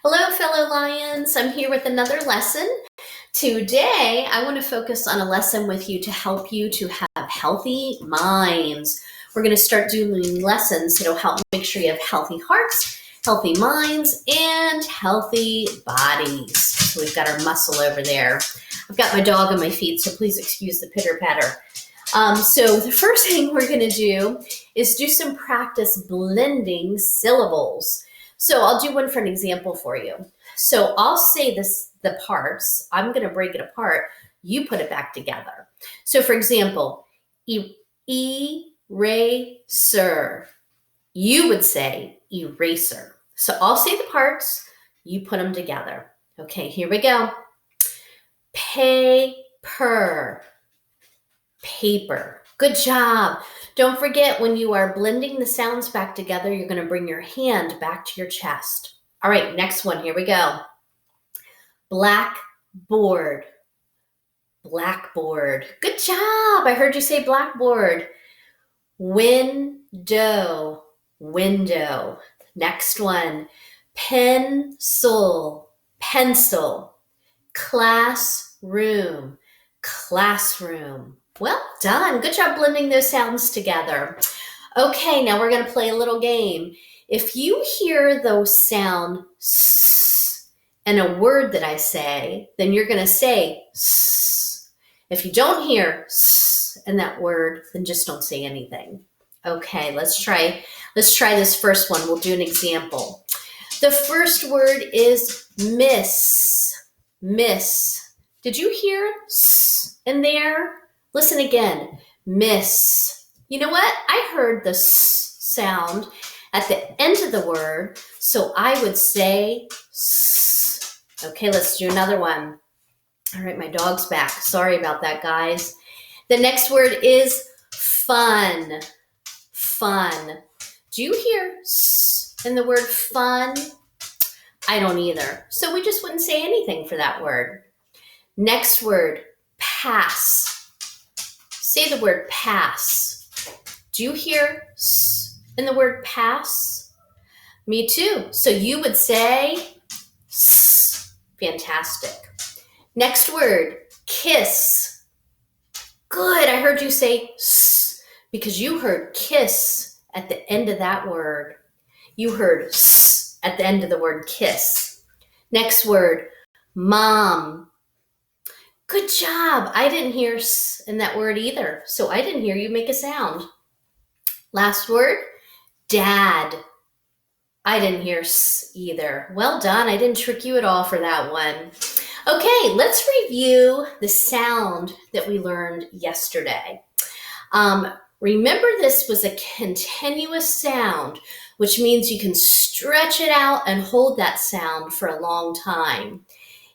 Hello, fellow lions. I'm here with another lesson. Today, I want to focus on a lesson with you to help you to have healthy minds. We're going to start doing lessons that'll help make sure you have healthy hearts, healthy minds, and healthy bodies. So we've got our muscle over there. I've got my dog on my feet, so please excuse the pitter-patter. So the first thing we're going to do is do some practice blending syllables. So I'll do one for an example for you. So I'll say the parts. I'm going to break it apart. You put it back together. So for example, eraser. You would say eraser. So I'll say the parts. You put them together. Okay, here we go. Paper. Paper. Good job. Don't forget, when you are blending the sounds back together, you're going to bring your hand back to your chest. All right, next one. Here we go. Blackboard. Blackboard. Good job. I heard you say blackboard. Window. Window. Next one. Pencil. Pencil. Classroom. Classroom. Well done. Good job blending those sounds together. Okay, now we're going to play a little game. If you hear those sound s in a word that I say, then you're going to say s. If you don't hear s in that word, then just don't say anything. Okay, let's try this first one. We'll do an example. The first word is miss. Miss. Did you hear s in there? Listen again. Miss. You know what? I heard the s sound at the end of the word, so I would say s. Okay, let's do another one. All right, my dog's back. Sorry about that, guys. The next word is fun. Fun. Do you hear s in the word fun? I don't either. So we just wouldn't say anything for that word. Next word, pass. Say the word pass. Do you hear s in the word pass? Me too. So you would say s. Fantastic. Next word, kiss. Good. I heard you say s because you heard kiss at the end of that word. You heard s at the end of the word kiss. Next word, mom. Good job. I didn't hear s in that word either, so I didn't hear you make a sound. Last word, dad. I didn't hear s either. Well done. I didn't trick you at all for that one. Okay, let's review the sound that we learned yesterday. Remember, this was a continuous sound, which means you can stretch it out and hold that sound for a long time.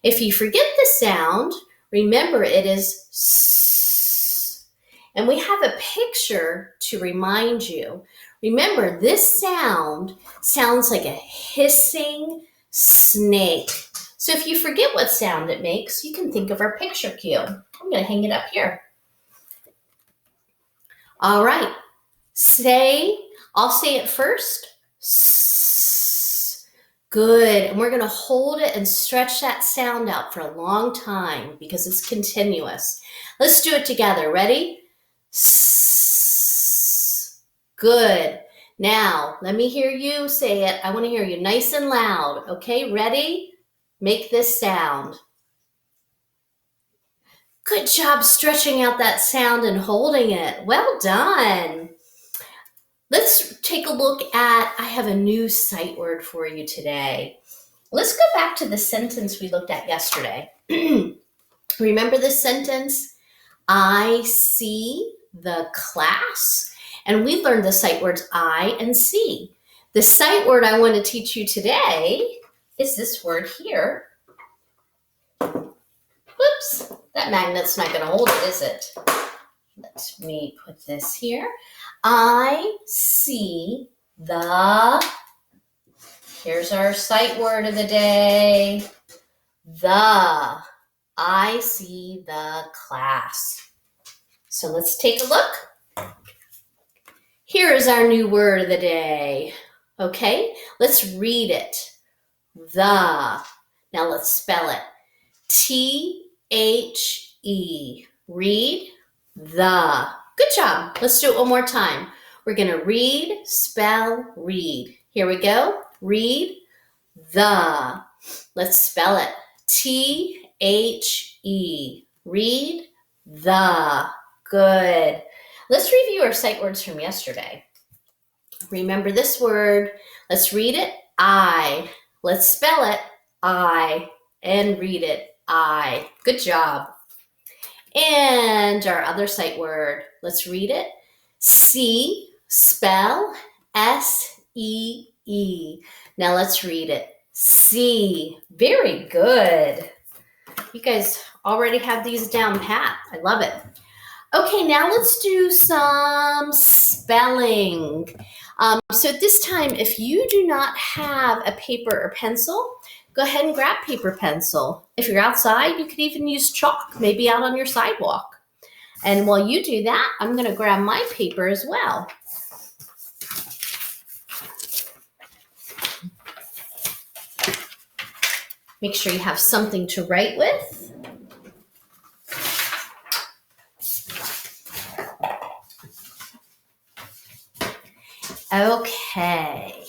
If you forget the sound, remember, it is s. And we have a picture to remind you. Remember, this sound sounds like a hissing snake. So if you forget what sound it makes, you can think of our picture cue. I'm going to hang it up here. All right. I'll say it first. S. Good. And we're going to hold it and stretch that sound out for a long time because it's continuous. Let's do it together. Ready? S. Good. Now, let me hear you say it. I want to hear you nice and loud. Okay, ready? Make this sound. Good job stretching out that sound and holding it. Well done. Let's take a look at, I have a new sight word for you today. Let's go back to the sentence we looked at yesterday. Remember this sentence? I see the class. And we learned the sight words I and see. The sight word I want to teach you today is this word here. Whoops, that magnet's not going to hold it, is it? Let me put this here. I see the, here's our sight word of the day, the. I see the class. So let's take a look. Here is our new word of the day. Okay, let's read it. the. Now let's spell it. T-H-E. Read the. Good job. Let's do it one more time. We're going to read, spell, read. Here we go. Read the. Let's spell it. T-H-E. Read the. Good. Let's review our sight words from yesterday. Remember this word. Let's read it. I. Let's spell it. I. And read it. I. Good job. And our other sight word. Let's read it. See. Spell. S-E-E. Now let's read it. See. Very good. You guys already have these down pat. I love it. Okay, now let's do some spelling. So at this time, if you do not have a paper or pencil, go ahead and grab paper pencil. If you're outside, you could even use chalk, maybe out on your sidewalk. And while you do that, I'm going to grab my paper as well. Make sure you have something to write with. Okay.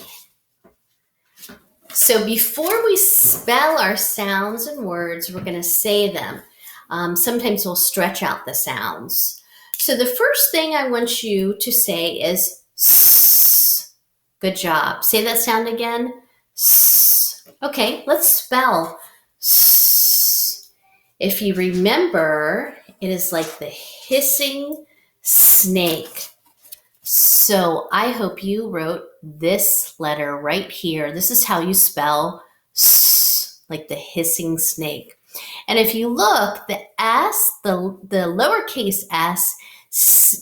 So before we spell our sounds and words, we're going to say them. Sometimes we'll stretch out the sounds. So the first thing I want you to say is S. Good job. Say that sound again. S. Okay, let's spell S. If you remember, it is like the hissing snake. So I hope you wrote this letter right here. This is how you spell S, like the hissing snake. And if you look, the S, the lowercase s,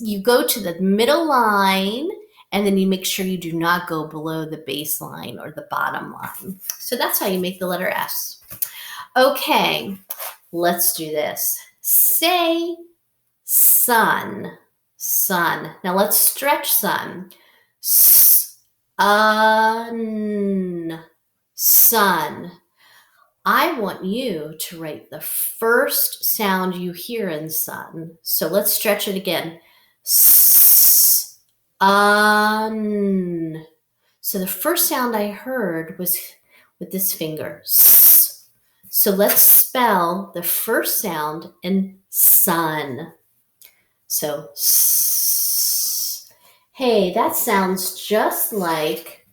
you go to the middle line, and then you make sure you do not go below the base line or the bottom line. So that's how you make the letter S. Okay, let's do this. Say sun. Sun. Now let's stretch sun. Sun. Sun. I want you to write the first sound you hear in sun. So let's stretch it again. Un. So the first sound I heard was with this finger. So let's spell the first sound in sun. So, hey, that sounds just like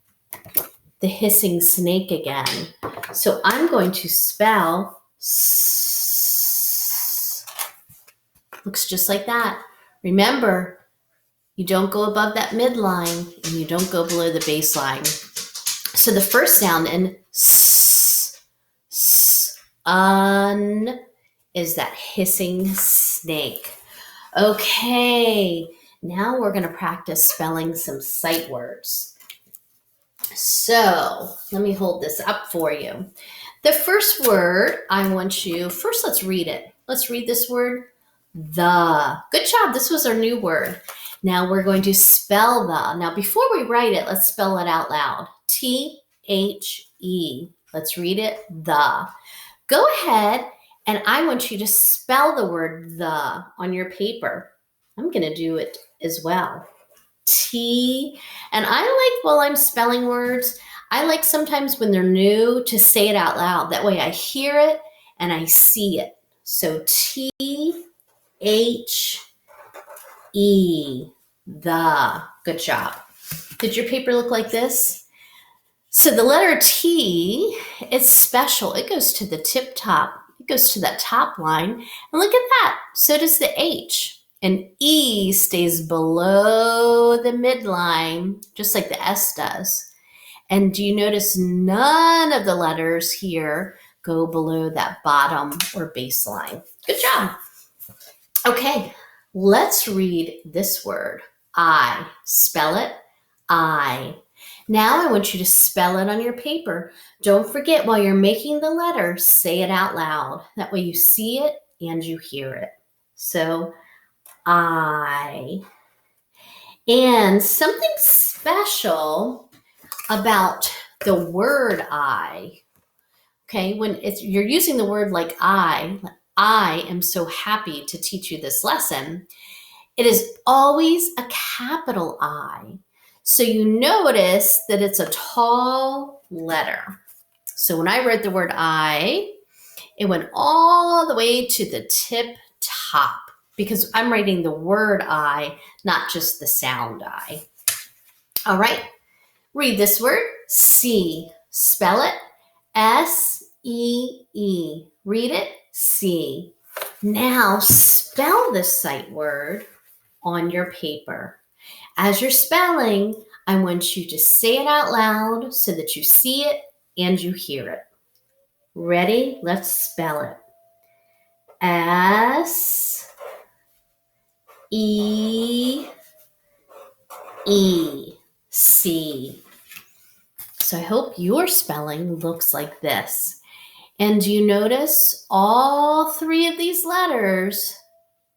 the hissing snake again. So I'm going to spell S. Looks just like that. Remember, you don't go above that midline and you don't go below the baseline. So the first sound in un is that hissing snake. Okay, now we're going to practice spelling some sight words. So let me hold this up for you. The first word I want you, first let's read it. Let's read this word, the. Good job, this was our new word. Now we're going to spell the. Now before we write it, let's spell it out loud. T-H-E. Let's read it, the. Go ahead. And I want you to spell the word the on your paper. I'm going to do it as well. T. And I like, while I'm spelling words, I like sometimes when they're new to say it out loud. That way I hear it and I see it. So T-H-E. The. Good job. Did your paper look like this? So the letter T, it's special. It goes to the tip top. It goes to that top line. And look at that. So does the H. And E stays below the midline, just like the S does. And do you notice none of the letters here go below that bottom or baseline? Good job. Okay, let's read this word. I. Spell it. I. Now I want you to spell it on your paper. Don't forget, while you're making the letter, say it out loud. That way you see it and you hear it. So, I. And something special about the word I. Okay, when you're using the word like I am so happy to teach you this lesson, it is always a capital I. So you notice that it's a tall letter. So when I wrote the word I, it went all the way to the tip top because I'm writing the word I, not just the sound I. All right, read this word, see. Spell it, S-E-E. Read it, see. Now spell this sight word on your paper. As you're spelling, I want you to say it out loud so that you see it and you hear it. Ready? Let's spell it. S-E-E. See. So I hope your spelling looks like this. And you notice all three of these letters,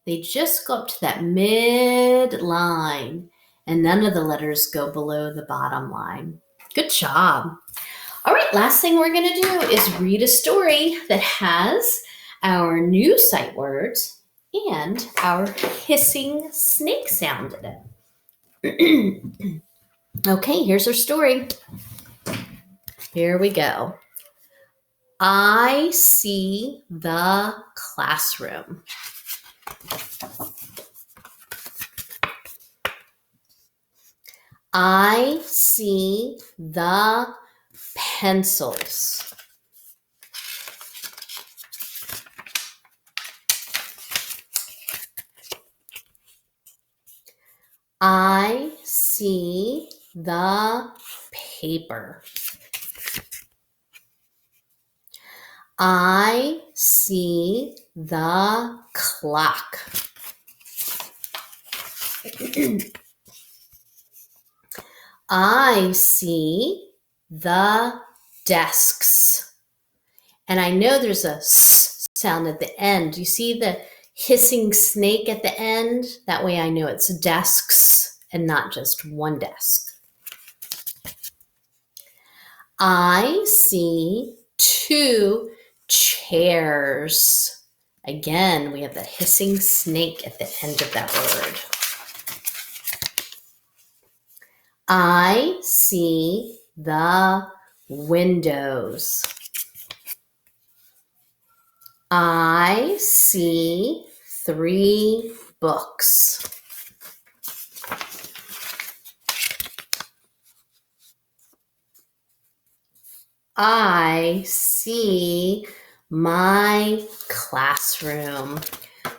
they just go up to that midline, and none of the letters go below the bottom line. Good job. All right, last thing we're going to do is read a story that has our new sight words and our hissing snake sound in it. Okay, here's our story. Here we go. I see the classroom. I see the pencils. I see the paper. I see the clock. I see the desks. And I know there's a S sound at the end. You see the hissing snake at the end? That way I know it's desks and not just one desk. I see two chairs. Again, we have the hissing snake at the end of that word. I see the windows. I see 3 books. I see my classroom.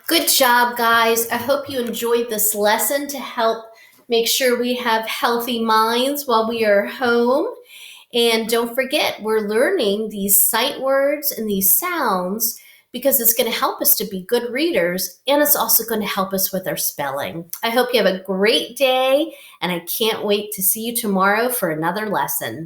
Good job, guys. I hope you enjoyed this lesson to help make sure we have healthy minds while we are home. And don't forget, we're learning these sight words and these sounds because it's going to help us to be good readers, and it's also going to help us with our spelling. I hope you have a great day, and I can't wait to see you tomorrow for another lesson.